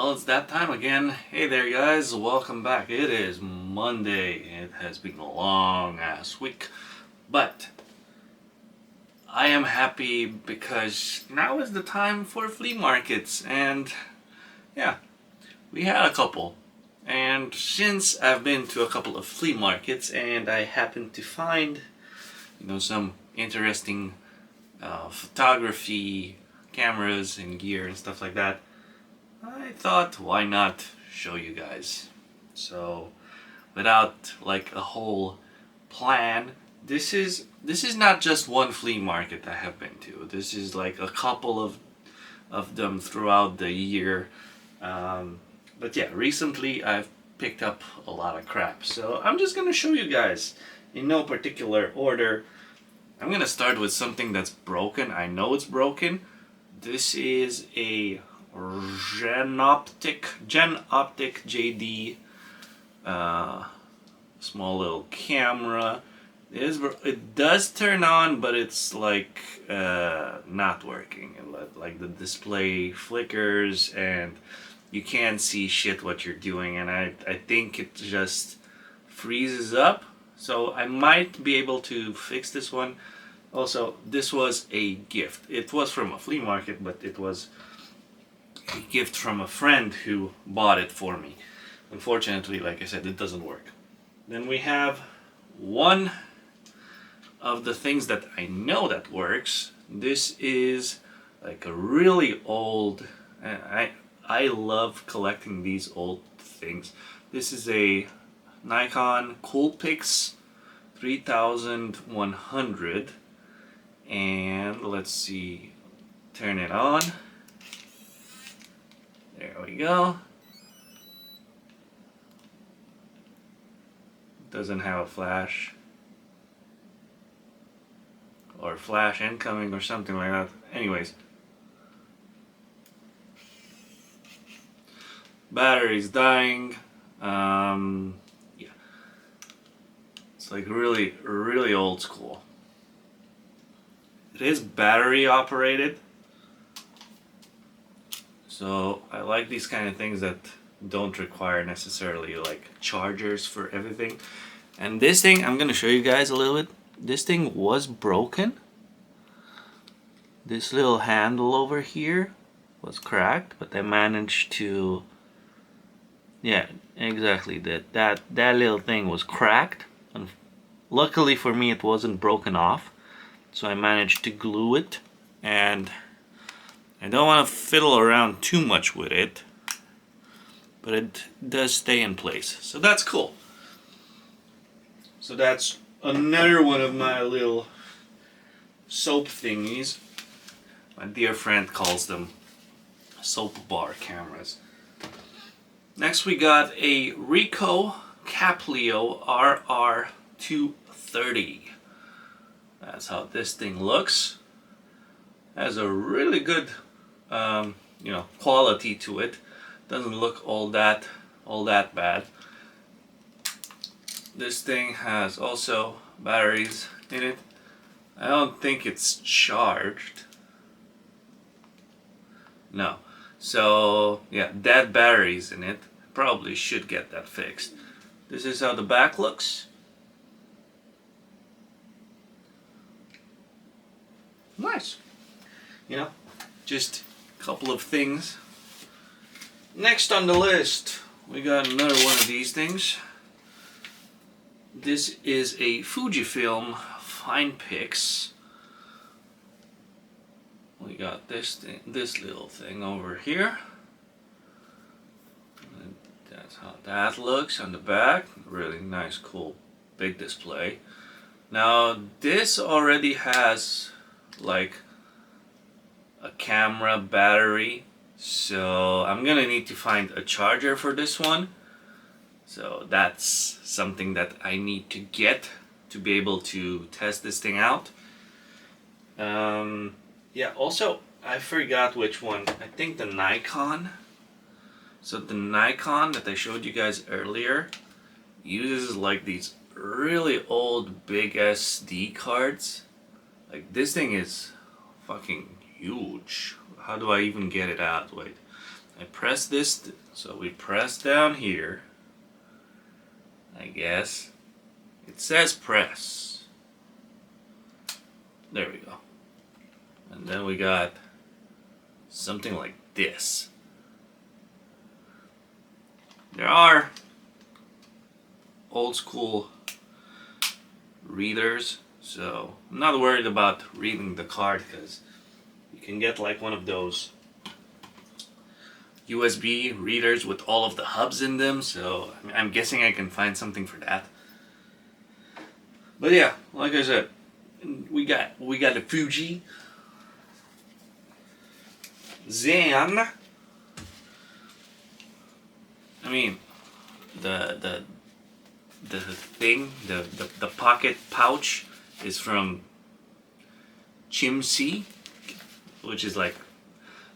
Well, it's that time again. Hey there, guys. Welcome back. It is Monday. It has been a long ass week, but I am happy because now is the time for flea markets, and yeah, we had a couple. And since I've been to a couple of flea markets and I happened to find, some interesting photography cameras and gear and stuff like that, I thought, why not show you guys? So, without like a whole plan, this is not just one flea market I have been to. This is like a couple of them throughout the year. But yeah, recently I've picked up a lot of crap. So I'm just gonna show you guys in no particular order. I'm gonna start with something that's broken. I know it's broken. This is a Genoptic JD small little camera. It does turn on, but it's like not working. Like the display flickers and you can't see shit what you're doing, and I think it just freezes up. So I might be able to fix this one. Also, this was a gift. It was from a flea market, but it was a gift from a friend who bought it for me. Unfortunately, like I said, it doesn't work. Then we have one of the things that I know that works. This is like a really old, I love collecting these old things. This is a Nikon Coolpix 3100, and let's see, turn it on. There we go. Doesn't have a flash. Or flash incoming or something like that. Anyways. Battery's dying. Yeah. It's like really, really old school. It is battery operated. So I like these kind of things that don't require necessarily like chargers for everything. And this thing, I'm gonna show you guys a little bit. This thing was broken. This little handle over here was cracked, but I managed to, yeah, exactly, that little thing was cracked. And luckily for me it wasn't broken off, so I managed to glue it, and I don't want to fiddle around too much with it, but it does stay in place, so that's cool. So that's another one of my little soap thingies. My dear friend calls them soap bar cameras. Next we got a Ricoh Caplio RR230. That's how this thing looks. Has a really good quality to it. Doesn't look all that bad. This thing has also batteries in it. I don't think it's charged. No. So yeah, dead batteries in it. Probably should get that fixed. This is how the back looks. Nice. Just a couple of things. Next on the list, we got another one of these things. This is a Fujifilm Fine Pix. We got this little thing over here. And that's how that looks on the back. Really nice, cool, big display. Now this already has like a camera battery, so I'm gonna need to find a charger for this one. So that's something that I need to get to be able to test this thing out. Yeah, also I forgot which one. I think the Nikon. So the Nikon that I showed you guys earlier uses like these really old big SD cards. Like this thing is fucking huge. How do I even get it out? Wait, I press this, so we press down here, I guess. It says press. There we go. And then we got something like this. There are old school readers, so I'm not worried about reading the card because you can get like one of those USB readers with all of the hubs in them, so I'm guessing I can find something for that. But yeah, like I said, we got the Fuji. Then I mean the thing, the pocket pouch is from Chimsy, which is like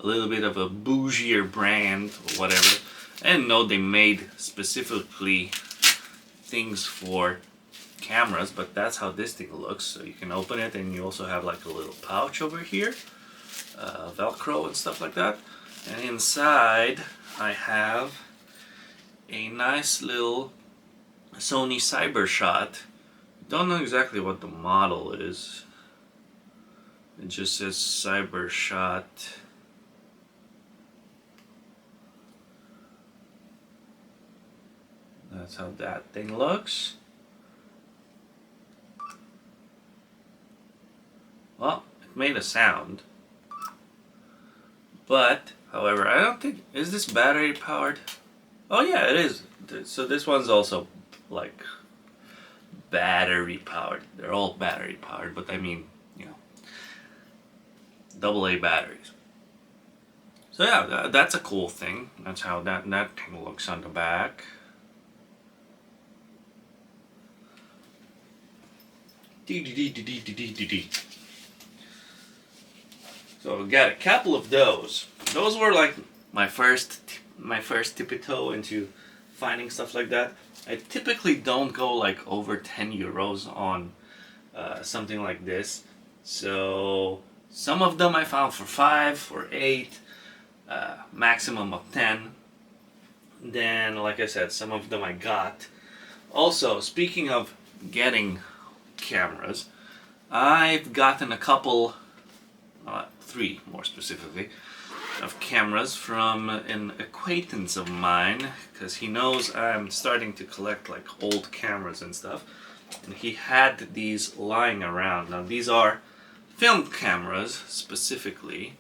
a little bit of a bougier brand or whatever. I didn't know they made specifically things for cameras, but that's how this thing looks. So you can open it and you also have like a little pouch over here, Velcro and stuff like that. And inside I have a nice little Sony CyberShot. Don't know exactly what the model is. It just says CyberShot. That's how that thing looks. Well, it made a sound. But, however, I don't think... Is this battery powered? Oh yeah, it is. So this one's also like battery powered. They're all battery powered, but I mean, you know, AA batteries. So yeah, that's a cool thing. That's how that thing looks on the back. So we got a couple of those. Those were like my first tippy toe into finding stuff like that. I typically don't go like over 10 euros on something like this. So some of them I found for 5 or 8, maximum of 10. Then, like I said, some of them I got. Also, speaking of getting cameras, I've gotten a couple, 3 more specifically, of cameras from an acquaintance of mine, because he knows I'm starting to collect like old cameras and stuff, and he had these lying around. Now these are film cameras specifically.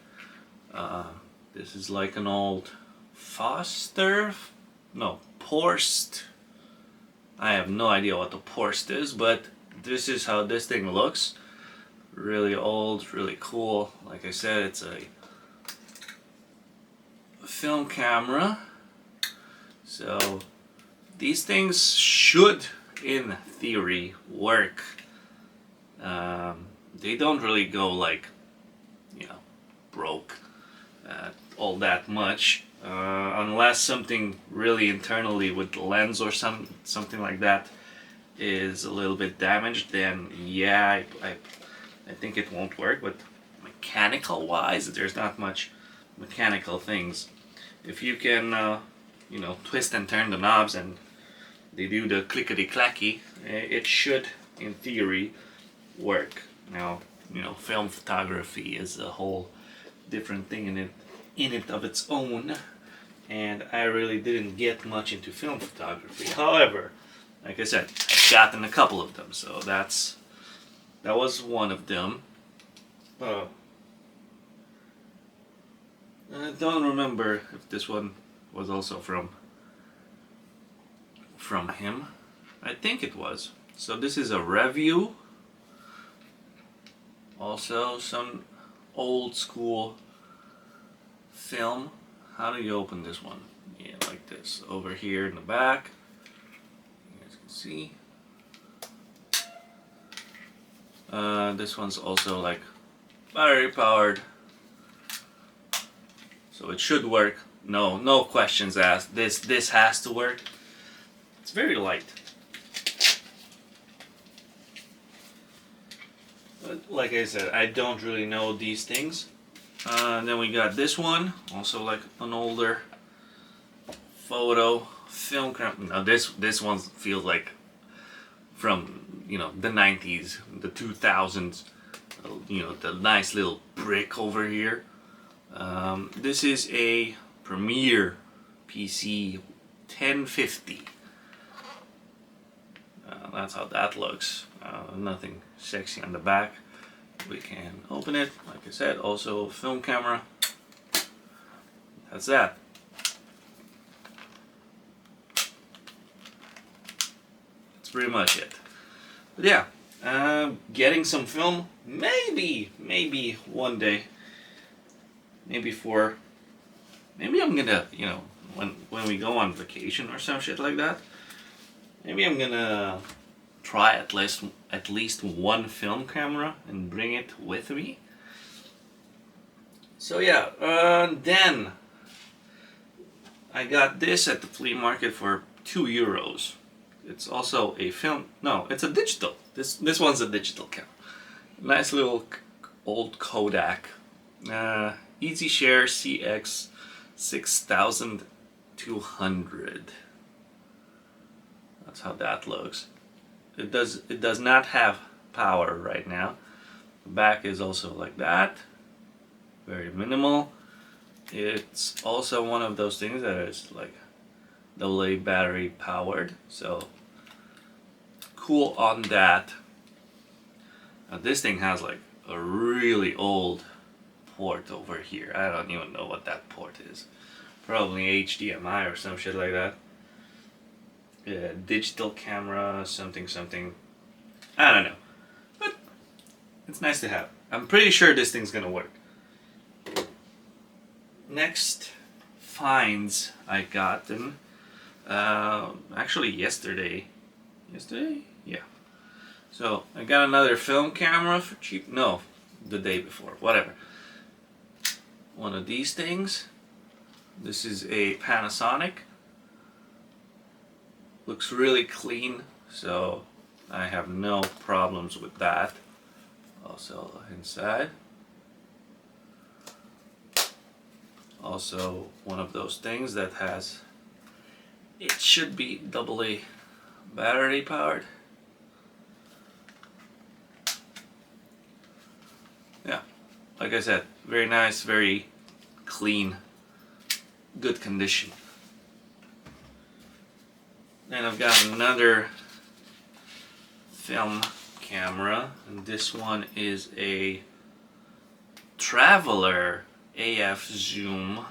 This is like an old Foster, no, Porst. I have no idea what the Porst is, but this is how this thing looks. Really old, really cool. Like I said, it's a film camera. So these things should, in theory, work. They don't really go like, you know, broke all that much, unless something really internally with the lens or something like that is a little bit damaged. Then yeah, I think it won't work. But mechanical wise, there's not much mechanical things. If you can, you know, twist and turn the knobs and they do the clickety-clacky, it should, in theory, work. Now, you know, film photography is a whole different thing in it of its own, and I really didn't get much into film photography. However, like I said, I've gotten a couple of them, so that was one of them. I don't remember if this one was also from him. I think it was. So this is a review. Also some old school film. How do you open this one? Yeah, like this. Over here in the back. You guys can see. This one's also like battery powered. So it should work. No questions asked. This has to work. It's very light. But like I said, I don't really know these things. Then we got this one, also like an older photo film camera. Now this one feels like from the 90s, the 2000s. The nice little brick over here. This is a Premiere PC 1050. That's how that looks. Nothing sexy on the back. We can open it, like I said, also film camera. That's that. That's pretty much it. But yeah, getting some film, maybe one day. Maybe I'm gonna, when we go on vacation or some shit like that, maybe I'm gonna try at least one film camera and bring it with me. So yeah, then I got this at the flea market for €2. It's also a film. No, it's a digital. This one's a digital camera. Nice little old Kodak. Easy Share CX 6200. That's how that looks. It does not have power right now. The back is also like that. Very minimal. It's also one of those things that is like AA battery powered. So cool on that. Now this thing has like a really old port over here. I don't even know what that port is. Probably HDMI or some shit like that. Yeah, digital camera, something. I don't know. But it's nice to have. I'm pretty sure this thing's gonna work. Next finds I gotten actually yesterday. Yesterday? Yeah. So I got another film camera for cheap. No, the day before. Whatever. One of these things. This is a Panasonic. Looks really clean, so I have no problems with that. Also inside. Also one of those things that has, it should be AA battery powered. Yeah, like I said, very nice, very clean, good condition. Then I've got another film camera, and this one is a Traveler AF zoom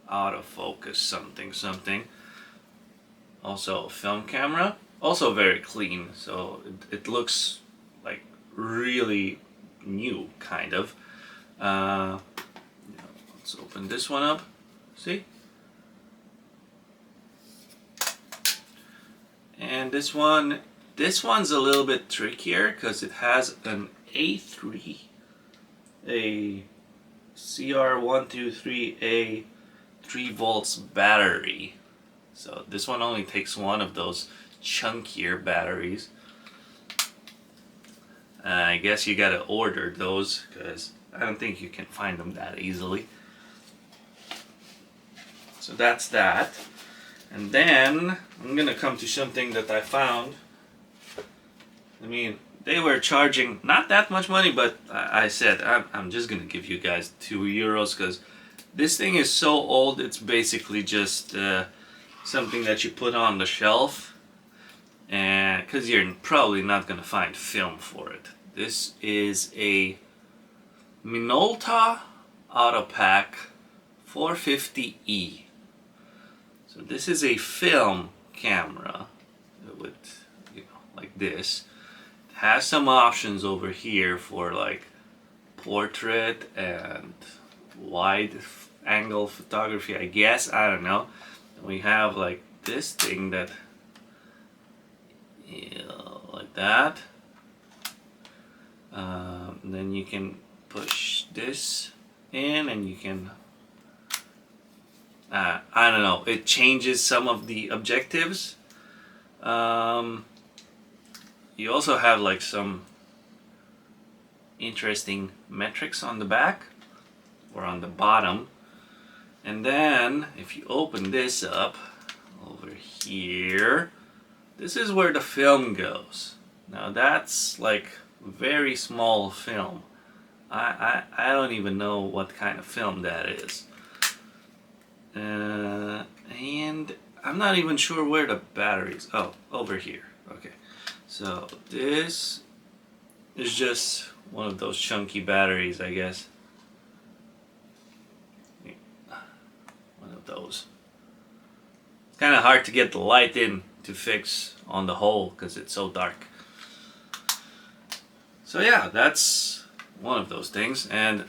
autofocus something. Also a film camera, also very clean, so it looks like really new, kind of. Let's open this one up. See? And this one's a little bit trickier because it has an A3, a CR123A 3 volts battery. So this one only takes one of those chunkier batteries. I guess you gotta order those because I don't think you can find them that easily. So that's that. And then I'm gonna come to something that I found. I mean, they were charging not that much money, but I said I'm just gonna give you guys €2 because this thing is so old. It's basically just something that you put on the shelf, and because you're probably not gonna find film for it. This is a Minolta Autopack 450E. So this is a film camera with, like this. It has some options over here for like portrait and wide angle photography, I guess. I don't know. And we have like this thing that, like that. Then you can push this in and you can, I don't know, it changes some of the objectives. You also have like some interesting metrics on the back. or on the bottom. And then if you open this up over here, this is where the film goes. Now that's like very small film. I don't even know what kind of film that is. And I'm not even sure where the batteries. Oh, over here. Okay. So this is just one of those chunky batteries, I guess. One of those. It's kind of hard to get the light in to fix on the hole because it's so dark. So yeah, that's one of those things. And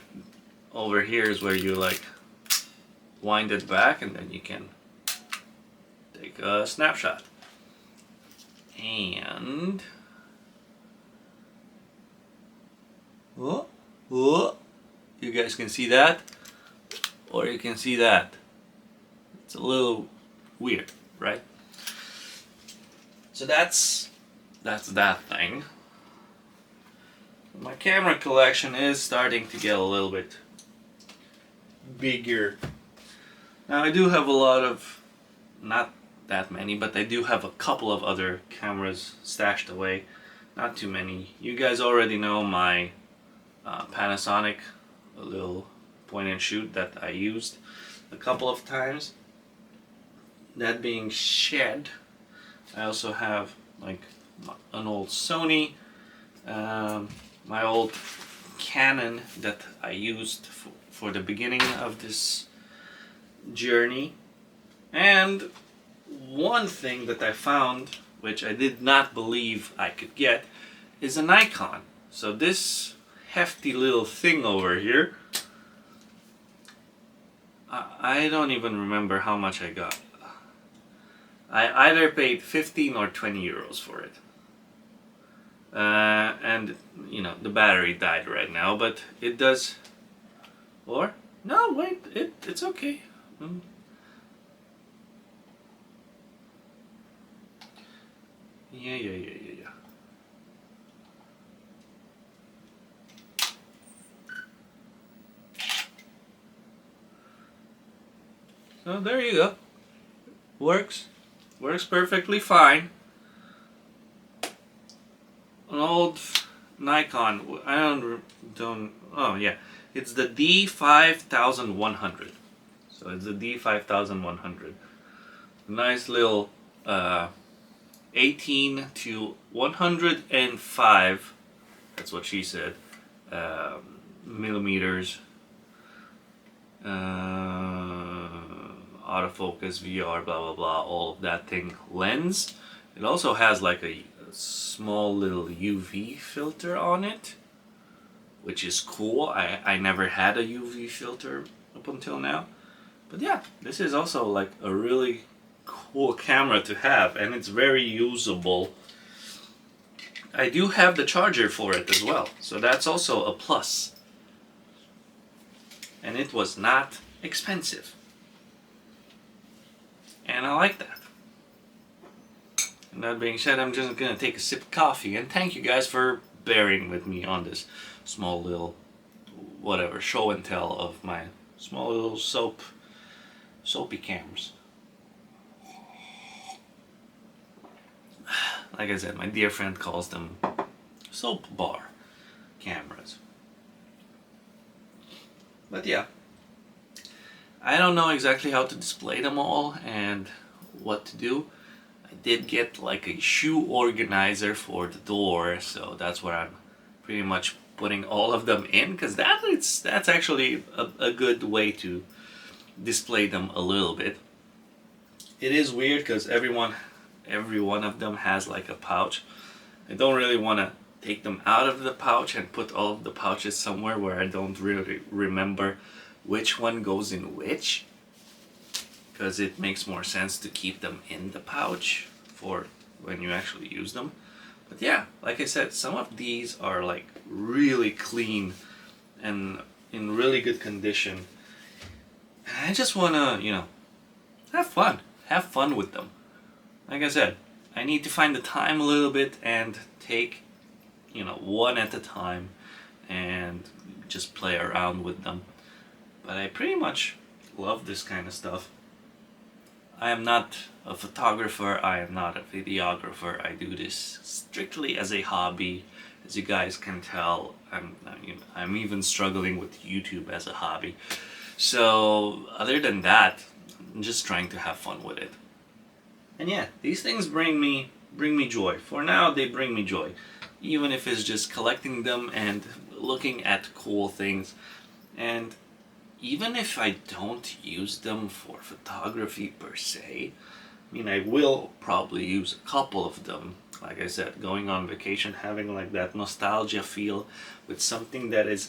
over here is where you like wind it back and then you can take a snapshot. And you guys can see that, or you can see that. It's a little weird, right? So that's that thing. My camera collection is starting to get a little bit bigger. Now I do have a lot of, not that many, but I do have a couple of other cameras stashed away. Not too many. You guys already know my Panasonic, a little point and shoot that I used a couple of times. That being said, I also have like an old Sony, my old Canon that I used for the beginning of this journey, and one thing that I found, which I did not believe I could get, is a Nikon. So this hefty little thing over here, I don't even remember how much I got. I either paid 15 or 20 euros for it. And you know, the battery died right now, but it does, or no, wait, it's okay. Yeah. So there you go. Works perfectly fine. An old Nikon. I don't. Oh yeah, it's the D5100. So it's the D5100. Nice little 18 to 105. That's what she said. Millimeters. Autofocus, VR, blah blah blah, all of that thing. Lens. It also has like a small little UV filter on it, which is cool. I never had a UV filter up until now. But yeah, this is also like a really cool camera to have, and it's very usable. I do have the charger for it as well, so that's also a plus. And it was not expensive. And I like that. And that being said, I'm just gonna take a sip of coffee, and thank you guys for bearing with me on this small little, whatever, show and tell of my small little soapy cameras. Like I said, my dear friend calls them soap bar cameras. But yeah, I don't know exactly how to display them all and what to do. I did get like a shoe organizer for the door, so that's where I'm pretty much putting all of them in, because that's actually a good way to display them a little bit. It is weird because every one of them has like a pouch. I don't really want to take them out of the pouch and put all of the pouches somewhere where I don't really remember which one goes in which, because it makes more sense to keep them in the pouch for when you actually use them. But yeah, like I said, some of these are like really clean and in really good condition. And I just want to, you know, have fun with them. Like I said, I need to find the time a little bit and take, you know, one at a time and just play around with them. But I pretty much love this kind of stuff. I am not a photographer, I am not a videographer. I do this strictly as a hobby. As you guys can tell, I'm even struggling with YouTube as a hobby. So other than that, I'm just trying to have fun with it. And yeah, these things bring me joy. For now, they bring me joy. Even if it's just collecting them and looking at cool things. And even if I don't use them for photography per se, I mean, I will probably use a couple of them. Like I said, going on vacation, having like that nostalgia feel with something that is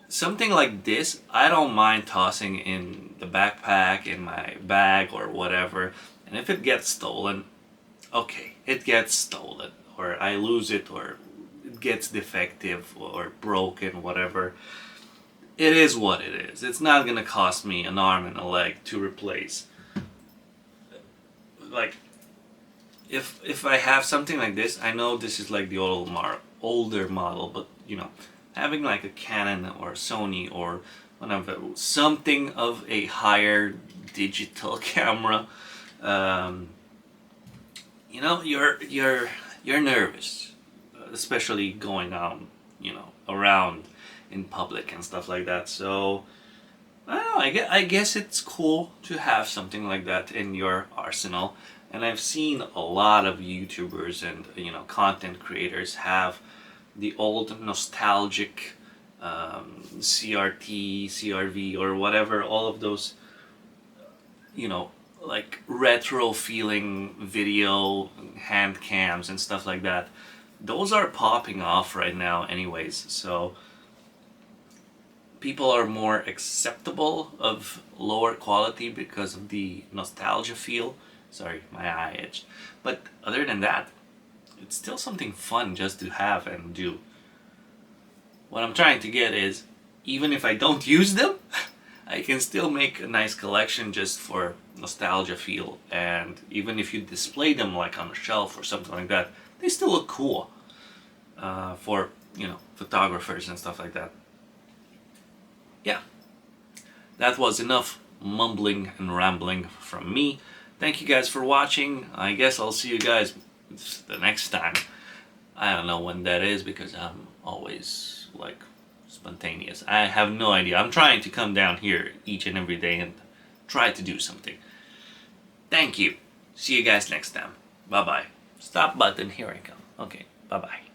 something like this. I don't mind tossing in the backpack, in my bag, or whatever. And if it gets stolen, okay, it gets stolen, or I lose it, or it gets defective or broken, whatever. It is what it is. It's not gonna cost me an arm and a leg to replace. Like, if I have something like this, I know this is like the older model, but you know, having like a Canon or a Sony or whatever, something of a higher digital camera, you know, you're nervous, especially going on, you know, around in public and stuff like that. So I don't know. I guess it's cool to have something like that in your arsenal. And I've seen a lot of YouTubers and content creators have the old nostalgic CRT, CRV, or whatever, all of those, like retro feeling video hand cams and stuff like that. Those are popping off right now anyways, so people are more acceptable of lower quality because of the nostalgia feel. Sorry, my eye itched. But other than that, it's still something fun just to have and do. What I'm trying to get is, even if I don't use them, I can still make a nice collection just for nostalgia feel. And even if you display them like on a shelf or something like that, they still look cool for, photographers and stuff like that. Yeah, that was enough mumbling and rambling from me. Thank you guys for watching. I guess I'll see you guys the next time. I don't know when that is because I'm always like spontaneous. I have no idea. I'm trying to come down here each and every day and try to do something. Thank you. See you guys next time. Bye bye. Stop button. Here I come. Okay. Bye bye.